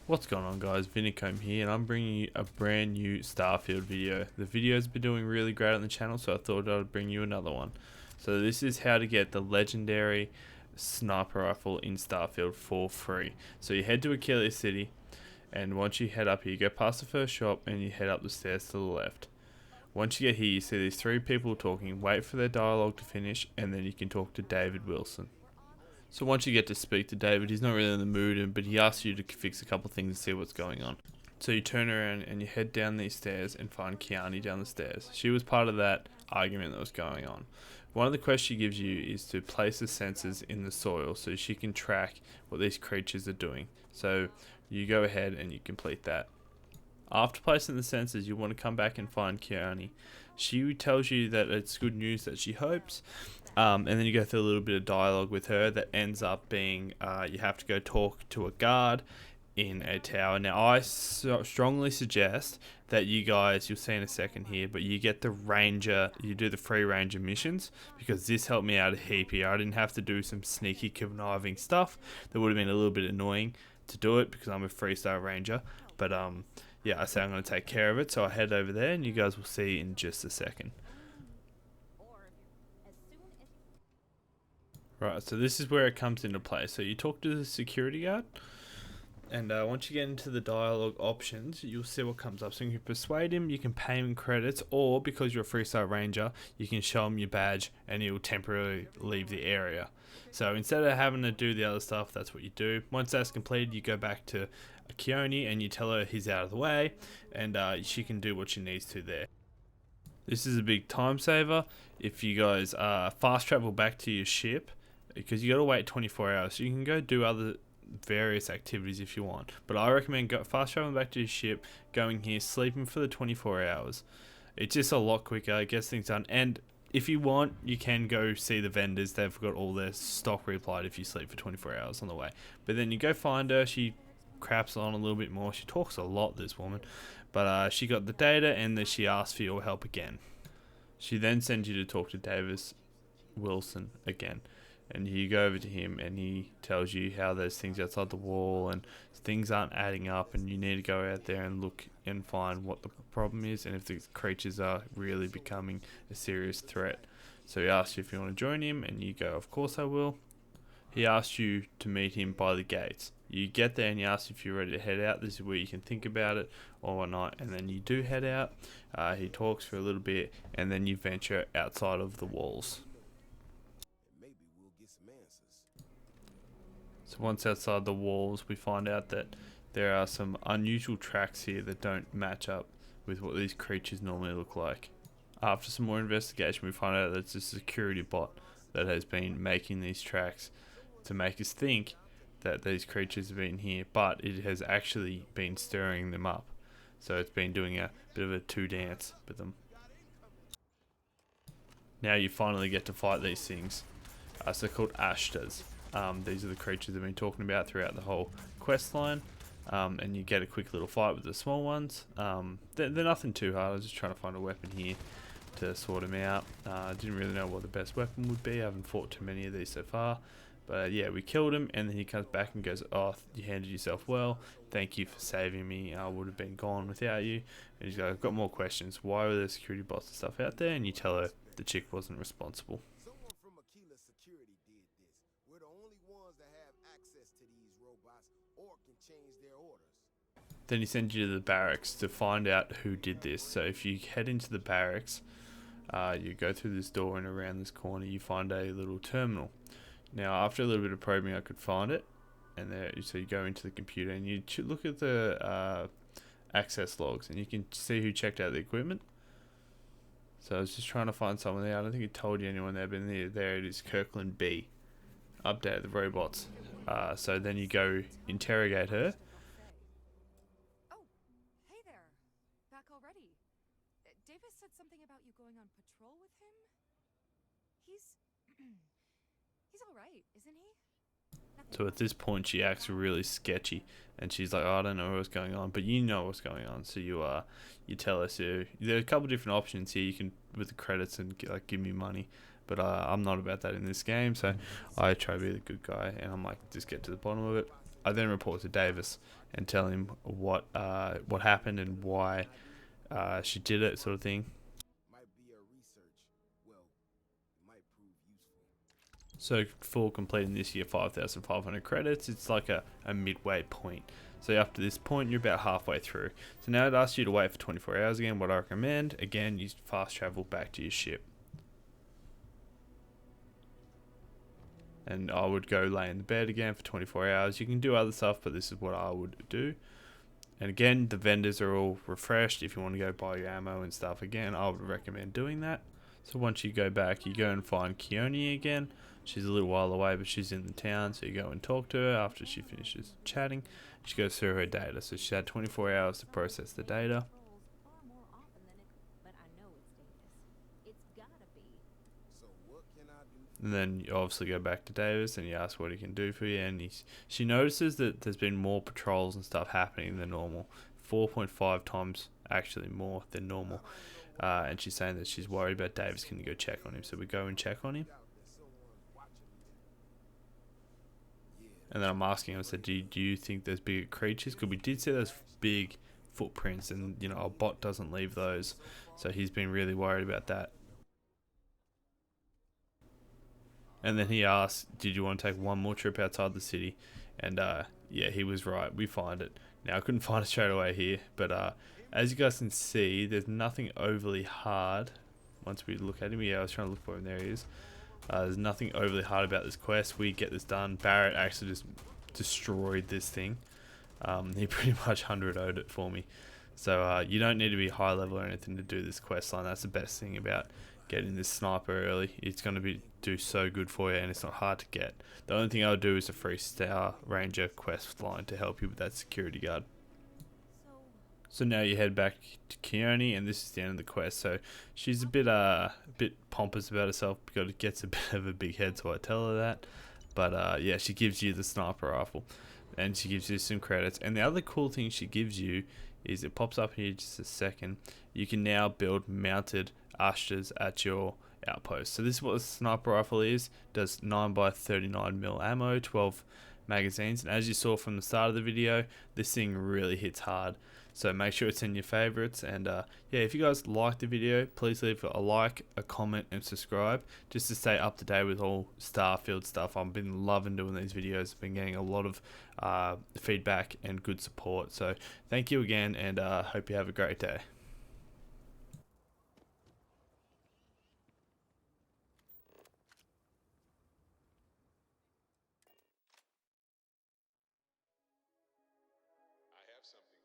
What's going on, guys? Vinnicombe here, and I'm bringing you a brand new Starfield video. The video's been doing really great on the channel, so I thought I'd bring you another one. So this is how to get the Legendary Sniper Rifle in Starfield for free. So you head to Achilles City, and once you head up here, you go past the first shop, and you head up the stairs to the left. Once you get here, you see these three people talking. Wait for their dialogue to finish, and then you can talk to David Wilson. So once you get to speak to David, he's not really in the mood, but he asks you to fix a couple things and see what's going on. So you turn around and you head down these stairs and find Kiani down the stairs. She was part of that argument that was going on. One of the quests she gives you is to place the sensors in the soil so she can track what these creatures are doing. So you go ahead and you complete that. After placing the sensors, you want to come back and find Kiani. She tells you that it's good news that she hopes, and then you go through a little bit of dialogue with her that ends up being you have to go talk to a guard in a tower. Now, I strongly suggest that you guys, you'll see in a second here, but you get the ranger, you do the free ranger missions, because this helped me out a heap here. I didn't have to do some sneaky conniving stuff that would have been a little bit annoying to do it because I'm a 3-star ranger, but yeah, I say I'm going to take care of it, so I head over there and you guys will see in just a second. Right, so this is where it comes into play. So you talk to the security guard, and once you get into the dialogue options, you'll see what comes up. So you can persuade him, you can pay him in credits, or because you're a 3-star ranger, you can show him your badge and he'll temporarily leave the area. So instead of having to do the other stuff, that's what you do. Once that's completed, you go back to Kioni and you tell her he's out of the way, and she can do what she needs to there. This is a big time saver if you guys fast travel back to your ship, because you got to wait 24 hours. So you can go do other various activities if you want, but I recommend fast traveling back to your ship, going here, sleeping for the 24 hours. It's just a lot quicker, it gets things done, and if you want, you can go see the vendors. They've got all their stock reapplied if you sleep for 24 hours on the way. But then you go find her, she craps on a little bit more. She talks a lot, this woman, but she got the data, and then she asks for your help again. She then sends you to talk to Davis Wilson again, and you go over to him and he tells you how there's things outside the wall and things aren't adding up, and you need to go out there and look and find what the problem is and if the creatures are really becoming a serious threat. So he asks you if you want to join him, and you go, of course I will. He asks you to meet him by the gates. You get there and he asks if you're ready to head out. This is where you can think about it or whatnot, and then you do head out. He talks for a little bit, and then you venture outside of the walls. So once outside the walls, we find out that there are some unusual tracks here that don't match up with what these creatures normally look like. After some more investigation, we find out that it's a security bot that has been making these tracks to make us think that these creatures have been here, but it has actually been stirring them up. So it's been doing a bit of a dance with them. Now you finally get to fight these things. So they're called Ashtas. These are the creatures I've been talking about throughout the whole quest line, and you get a quick little fight with the small ones. They're nothing too hard. I was just trying to find a weapon here to sort them out. I didn't really know what the best weapon would be. I haven't fought too many of these so far, but yeah, we killed him, and then he comes back and goes, oh, you handled yourself well, thank you for saving me, I would have been gone without you. And he's like, I've got more questions. Why were there security bots and stuff out there? And you tell her the chick wasn't responsible. Then he sends you to the barracks to find out who did this. So if you head into the barracks, you go through this door, and around this corner you find a little terminal. Now after a little bit of probing, I could find it, and there, so you go into the computer and you look at the access logs, and you can see who checked out the equipment. So I was just trying to find someone there. I don't think it told you anyone there, but there it is, Kirkland B. Update the robots. So then you go interrogate her. Already. Davis said something about you going on patrol with him? He's all right, isn't he? So at this point she acts really sketchy, and she's like, oh, I don't know what's going on, but you know what's going on. So you tell us, there are a couple different options here. You can, with the credits, and give me money, but I'm not about that in this game. So I try to be the good guy, and I'm like, just get to the bottom of it. I then report to Davis and tell him what happened and why she did it, sort of thing. So for completing this, year 5,500 credits. It's like a midway point. So up to this point, you're about halfway through. So now it asks you to wait for 24 hours again. What I recommend, again, you fast travel back to your ship. And I would go lay in the bed again for 24 hours. You can do other stuff, but this is what I would do. And again, the vendors are all refreshed. If you want to go buy your ammo and stuff again, I would recommend doing that. So once you go back, you go and find Keone again. She's a little while away, but she's in the town, so you go and talk to her after she finishes chatting. She goes through her data. So she had 24 hours to process the data. And then you obviously go back to Davis and you ask what he can do for you. And she notices that there's been more patrols and stuff happening than normal. 4.5 times actually more than normal. And she's saying that she's worried about Davis. Can you go check on him? So we go and check on him. And then I'm asking him, I said, do you think there's bigger creatures? Because we did see those big footprints and, you know, our bot doesn't leave those. So he's been really worried about that. And then he asked, did you want to take one more trip outside the city? And yeah, he was right. We find it. Now, I couldn't find it straight away here. But as you guys can see, there's nothing overly hard. Once we look at him, yeah, I was trying to look for him. There he is. There's nothing overly hard about this quest. We get this done. Barrett actually just destroyed this thing. He pretty much 100-0'd it for me. So you don't need to be high level or anything to do this quest line. That's the best thing about getting this sniper early. It's going to do so good for you, and it's not hard to get. The only thing I would do is a 3-star ranger quest line to help you with that security guard. So now you head back to Keone, and this is the end of the quest. So she's a bit pompous about herself because it gets a bit of a big head, so I tell her that. But yeah, she gives you the sniper rifle, and she gives you some credits. And the other cool thing she gives you is, it pops up here just a second, you can now build mounted Astras at your outpost. So this is what the sniper rifle is. Does 9x39mm ammo, 12 magazines, and as you saw from the start of the video, this thing really hits hard. So make sure it's in your favorites. And yeah, if you guys liked the video, please leave a like, a comment, and subscribe just to stay up to date with all Starfield stuff. I've been loving doing these videos. I've been getting a lot of feedback and good support. So thank you again, and hope you have a great day. I have something